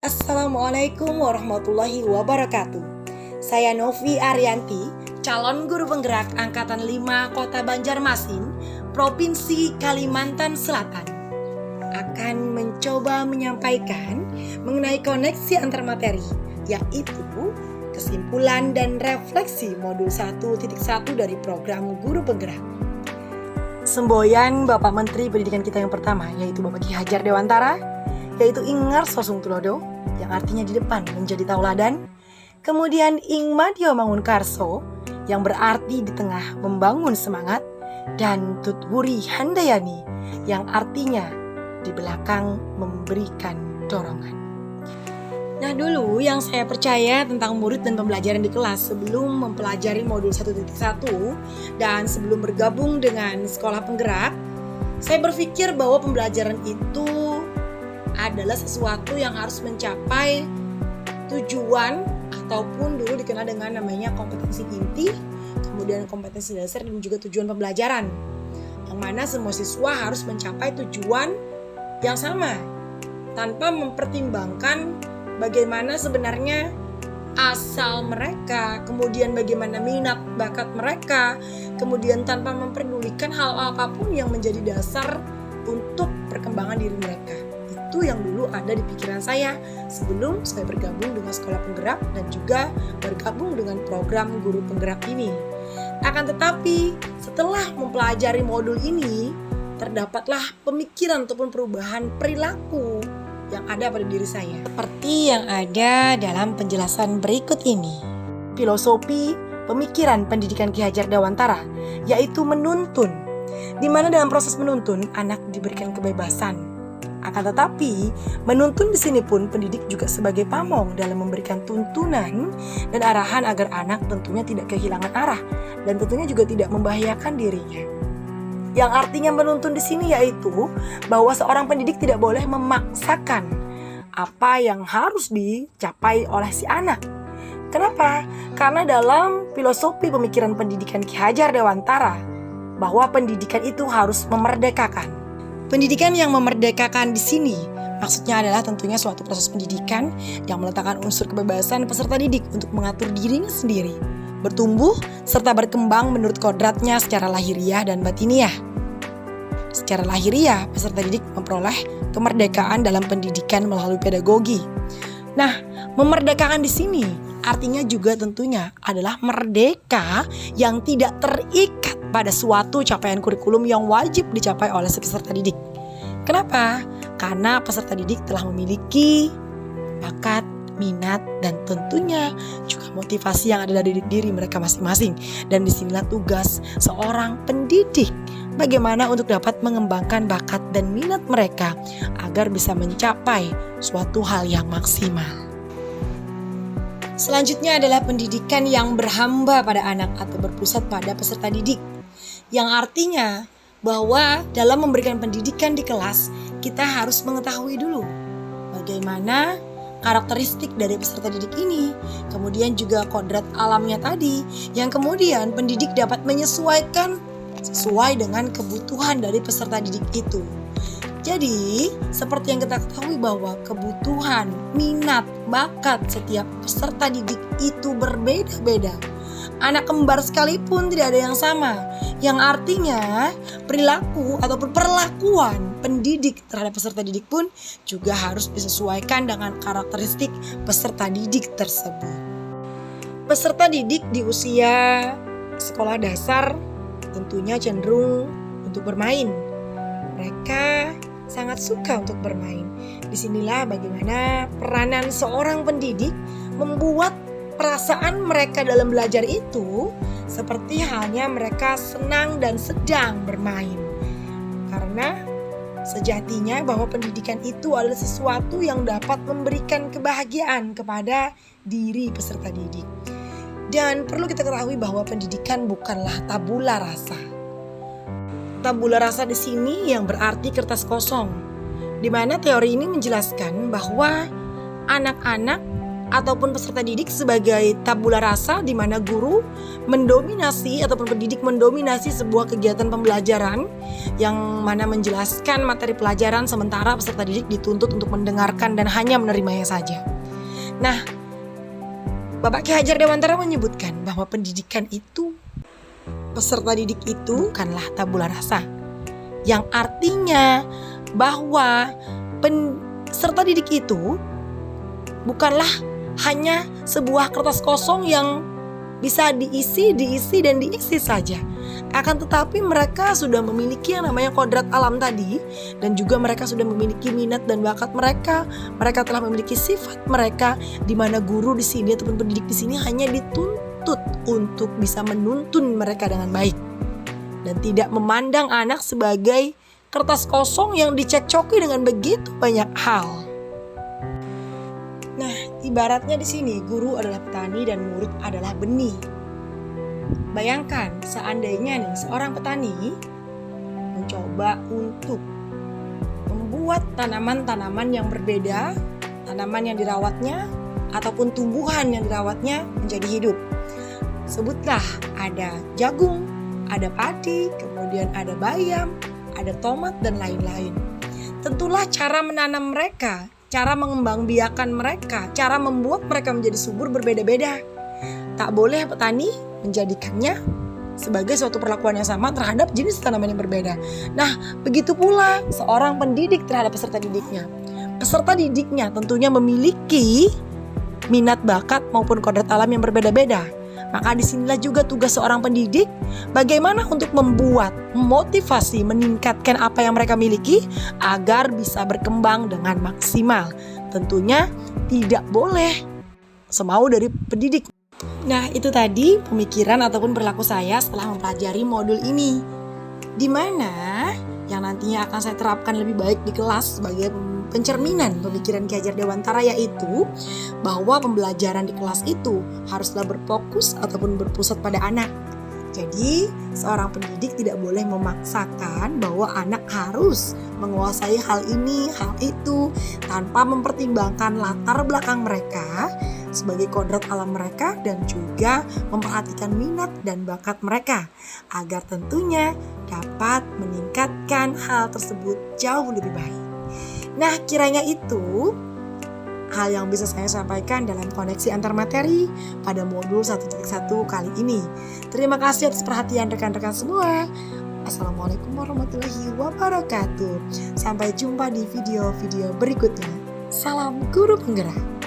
Assalamualaikum warahmatullahi wabarakatuh. Saya Novi Arianti, calon guru penggerak Angkatan 5 Kota Banjarmasin, Provinsi Kalimantan Selatan, akan mencoba menyampaikan mengenai koneksi antar materi, yaitu kesimpulan dan refleksi modul 1.1 dari program guru penggerak. Semboyan Bapak Menteri Pendidikan kita yang pertama, yaitu Bapak Ki Hajar Dewantara, yaitu Ingar Sosung Tulodo, yang artinya di depan menjadi tauladan. Kemudian Ing Madyo Mangunkarso, yang berarti di tengah membangun semangat. Dan Tutwuri Handayani, yang artinya di belakang memberikan dorongan. Nah, dulu yang saya percaya tentang murid dan pembelajaran di kelas sebelum mempelajari modul 1.1 dan sebelum bergabung dengan sekolah penggerak, saya berpikir bahwa pembelajaran itu adalah sesuatu yang harus mencapai tujuan ataupun dulu dikenal dengan namanya kompetensi inti, kemudian kompetensi dasar dan juga tujuan pembelajaran, yang mana semua siswa harus mencapai tujuan yang sama tanpa mempertimbangkan bagaimana sebenarnya asal mereka, kemudian bagaimana minat bakat mereka, kemudian tanpa memperdulikan hal apapun yang menjadi dasar untuk perkembangan diri mereka. Itu yang dulu ada di pikiran saya sebelum saya bergabung dengan sekolah penggerak dan juga bergabung dengan program guru penggerak ini. Akan tetapi setelah mempelajari modul ini, terdapatlah pemikiran ataupun perubahan perilaku yang ada pada diri saya, seperti yang ada dalam penjelasan berikut ini. Filosofi pemikiran pendidikan Ki Hajar Dewantara, yaitu menuntun, di mana dalam proses menuntun anak diberikan kebebasan. Akan tetapi, menuntun di sini pun pendidik juga sebagai pamong dalam memberikan tuntunan dan arahan agar anak tentunya tidak kehilangan arah dan tentunya juga tidak membahayakan dirinya. Yang artinya menuntun di sini yaitu bahwa seorang pendidik tidak boleh memaksakan apa yang harus dicapai oleh si anak. Kenapa? Karena dalam filosofi pemikiran pendidikan Ki Hajar Dewantara, bahwa pendidikan itu harus memerdekakan. Pendidikan yang memerdekakan di sini maksudnya adalah tentunya suatu proses pendidikan yang meletakkan unsur kebebasan peserta didik untuk mengatur dirinya sendiri, bertumbuh serta berkembang menurut kodratnya secara lahiriah dan batiniah. Secara lahiriah, peserta didik memperoleh kemerdekaan dalam pendidikan melalui pedagogi. Nah, memerdekakan di sini artinya juga tentunya adalah merdeka yang tidak terikat pada suatu capaian kurikulum yang wajib dicapai oleh peserta didik. Kenapa? Karena peserta didik telah memiliki bakat, minat, dan tentunya juga motivasi yang ada dari diri mereka masing-masing. Dan disinilah tugas seorang pendidik, bagaimana untuk dapat mengembangkan bakat dan minat mereka agar bisa mencapai suatu hal yang maksimal. Selanjutnya adalah pendidikan yang berhamba pada anak atau berpusat pada peserta didik, yang artinya bahwa dalam memberikan pendidikan di kelas, kita harus mengetahui dulu bagaimana karakteristik dari peserta didik ini, kemudian juga kodrat alamnya tadi, yang kemudian pendidik dapat menyesuaikan sesuai dengan kebutuhan dari peserta didik itu. Jadi, seperti yang kita ketahui bahwa kebutuhan, minat, bakat setiap peserta didik itu berbeda-beda. Anak kembar sekalipun tidak ada yang sama, yang artinya perilaku ataupun perlakuan pendidik terhadap peserta didik pun juga harus disesuaikan dengan karakteristik peserta didik tersebut. Peserta didik di usia sekolah dasar tentunya cenderung untuk bermain. Mereka sangat suka untuk bermain. Disinilah bagaimana peranan seorang pendidik membuat perasaan mereka dalam belajar itu seperti halnya mereka senang dan sedang bermain. Karena sejatinya bahwa pendidikan itu adalah sesuatu yang dapat memberikan kebahagiaan kepada diri peserta didik. Dan perlu kita ketahui bahwa pendidikan bukanlah tabula rasa. Tabula rasa di sini yang berarti kertas kosong, di mana teori ini menjelaskan bahwa anak-anak ataupun peserta didik sebagai tabula rasa, di mana guru mendominasi ataupun pendidik mendominasi sebuah kegiatan pembelajaran yang mana menjelaskan materi pelajaran, sementara peserta didik dituntut untuk mendengarkan dan hanya menerimanya saja. Nah, Bapak Ki Hajar Dewantara menyebutkan bahwa pendidikan itu, peserta didik itu bukanlah tabula rasa, yang artinya bahwa peserta didik itu bukanlah hanya sebuah kertas kosong yang bisa diisi saja. Akan tetapi mereka sudah memiliki yang namanya kodrat alam tadi, dan juga mereka sudah memiliki minat dan bakat mereka. Mereka telah memiliki sifat mereka, di mana guru di sini ataupun pendidik di sini hanya dituntut untuk bisa menuntun mereka dengan baik dan tidak memandang anak sebagai kertas kosong yang dicekcoki dengan begitu banyak hal. Nah, ibaratnya di sini guru adalah petani dan murid adalah benih. Bayangkan seandainya nih seorang petani mencoba untuk membuat tanaman-tanaman yang berbeda, tanaman yang dirawatnya ataupun tumbuhan yang dirawatnya menjadi hidup. Sebutlah ada jagung, ada padi, kemudian ada bayam, ada tomat dan lain-lain. Tentulah cara menanam mereka, cara mengembangbiakan mereka, cara membuat mereka menjadi subur berbeda-beda. Tak boleh petani menjadikannya sebagai suatu perlakuan yang sama terhadap jenis tanaman yang berbeda. Nah, begitu pula seorang pendidik terhadap peserta didiknya. Peserta didiknya tentunya memiliki minat bakat maupun kodrat alam yang berbeda-beda. Maka disinilah juga tugas seorang pendidik, bagaimana untuk membuat, memotivasi, meningkatkan apa yang mereka miliki agar bisa berkembang dengan maksimal. Tentunya tidak boleh semau dari pendidik. Nah, itu tadi pemikiran ataupun perilaku saya setelah mempelajari modul ini, di mana yang nantinya akan saya terapkan lebih baik di kelas sebagai pencerminan pemikiran Ki Hajar Dewantara, yaitu bahwa pembelajaran di kelas itu haruslah berfokus ataupun berpusat pada anak. Jadi seorang pendidik tidak boleh memaksakan bahwa anak harus menguasai hal ini, hal itu, tanpa mempertimbangkan latar belakang mereka sebagai kodrat alam mereka, dan juga memperhatikan minat dan bakat mereka agar tentunya dapat meningkatkan hal tersebut jauh lebih baik. Nah, kiranya itu hal yang bisa saya sampaikan dalam koneksi antar materi pada modul 1.1 kali ini. Terima kasih atas perhatian rekan-rekan semua. Assalamualaikum warahmatullahi wabarakatuh. Sampai jumpa di video-video berikutnya. Salam guru penggerak.